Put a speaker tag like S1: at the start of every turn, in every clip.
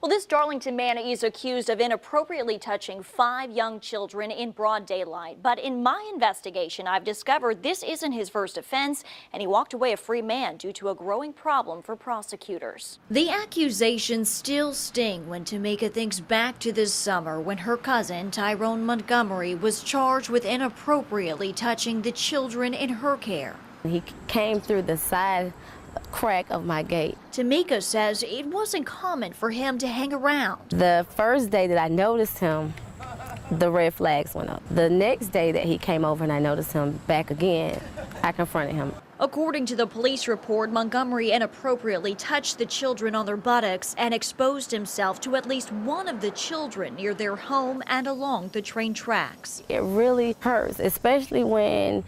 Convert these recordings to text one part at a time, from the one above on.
S1: Well, this Darlington man is accused of inappropriately touching 5 young children in broad daylight. But in my investigation, I've discovered this isn't his first offense, and he walked away a free man due to a growing problem for prosecutors. The accusations still sting when Tamika thinks back to this summer when her cousin, Tyrone Montgomery, was charged with inappropriately touching the children in her care.
S2: He came through the side crack of my gate.
S1: Tamika says it wasn't common for him to hang around.
S2: The first day that I noticed him, the red flags went up. The next day that he came over and I noticed him back again, I confronted him.
S1: According to the police report, Montgomery inappropriately touched the children on their buttocks and exposed himself to at least one of the children near their home and along the train tracks.
S2: It really hurts, especially when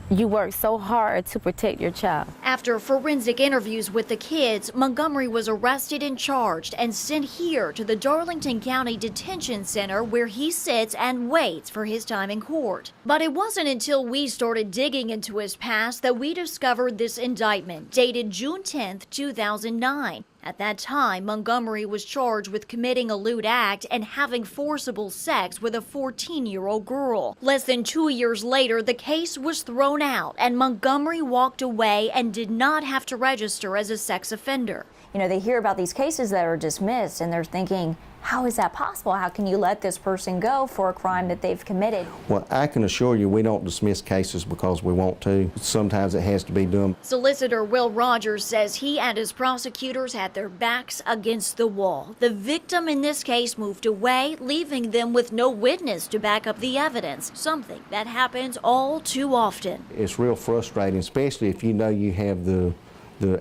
S2: you work so hard to protect your child.
S1: After forensic interviews with the kids, Montgomery was arrested and charged and sent here to the Darlington County Detention Center where he sits and waits for his time in court. But it wasn't until we started digging into his past that we discovered this indictment, dated June 10th, 2009. At that time, Montgomery was charged with committing a lewd act and having forcible sex with a 14-year-old girl. Less than 2 years later, the case was thrown out and Montgomery walked away and did not have to register as a sex offender.
S3: You know, they hear about these cases that are dismissed and they're thinking, how is that possible? How can you let this person go for a crime that they've committed?
S4: Well, I can assure you we don't dismiss cases because we want to. Sometimes it has to be done.
S1: Solicitor Will Rogers says he and his prosecutors had their backs against the wall. The victim in this case moved away, leaving them with no witness to back up the evidence, something that happens all too often.
S4: It's real frustrating, especially if you know you have the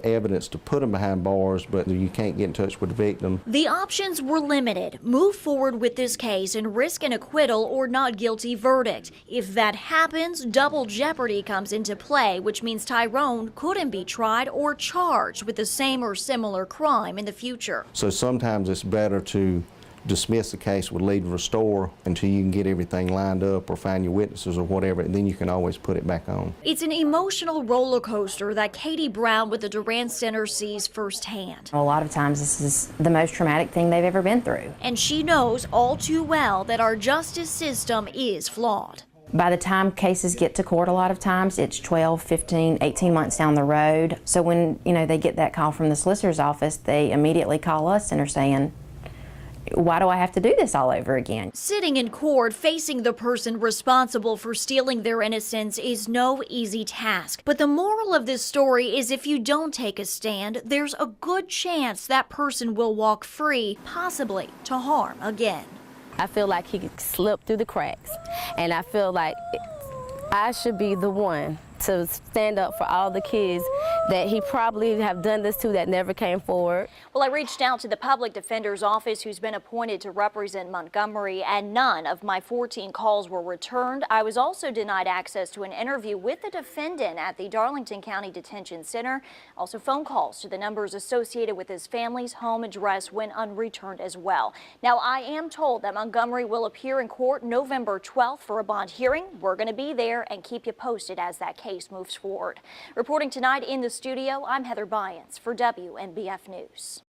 S4: evidence to put them behind bars, but you can't get in touch with the victim.
S1: The options were limited. Move forward with this case and risk an acquittal or not guilty verdict. If that happens, double jeopardy comes into play, which means Tyrone couldn't be tried or charged with the same or similar crime in the future.
S4: So sometimes it's better to dismiss the case with leave to restore until you can get everything lined up or find your witnesses or whatever, and then you can always put it back on.
S1: It's an emotional roller coaster that Katie Brown with the Durant Center sees firsthand.
S5: A lot of times this is the most traumatic thing they've ever been through.
S1: And she knows all too well that our justice system is flawed.
S5: By the time cases get to court, a lot of times it's 12, 15, 18 months down the road. So when they get that call from the solicitor's office, they immediately call us and are saying, why do I have to do this all over again?
S1: Sitting in court facing the person responsible for stealing their innocence is no easy task. But the moral of this story is if you don't take a stand, there's a good chance that person will walk free, possibly to harm again.
S2: I feel like he slipped through the cracks, and I feel like I should be the one to stand up for all the kids that he probably have done this to that never came forward.
S1: Well, I reached out to the public defender's office who's been appointed to represent Montgomery, and none of my 14 calls were returned. I was also denied access to an interview with the defendant at the Darlington County Detention Center. Also, phone calls to the numbers associated with his family's home address went unreturned as well. Now, I am told that Montgomery will appear in court November 12th for a bond hearing. We're going to be there and keep you posted as that case moves forward. Reporting tonight in the studio, I'm Heather Biance for WNBF News.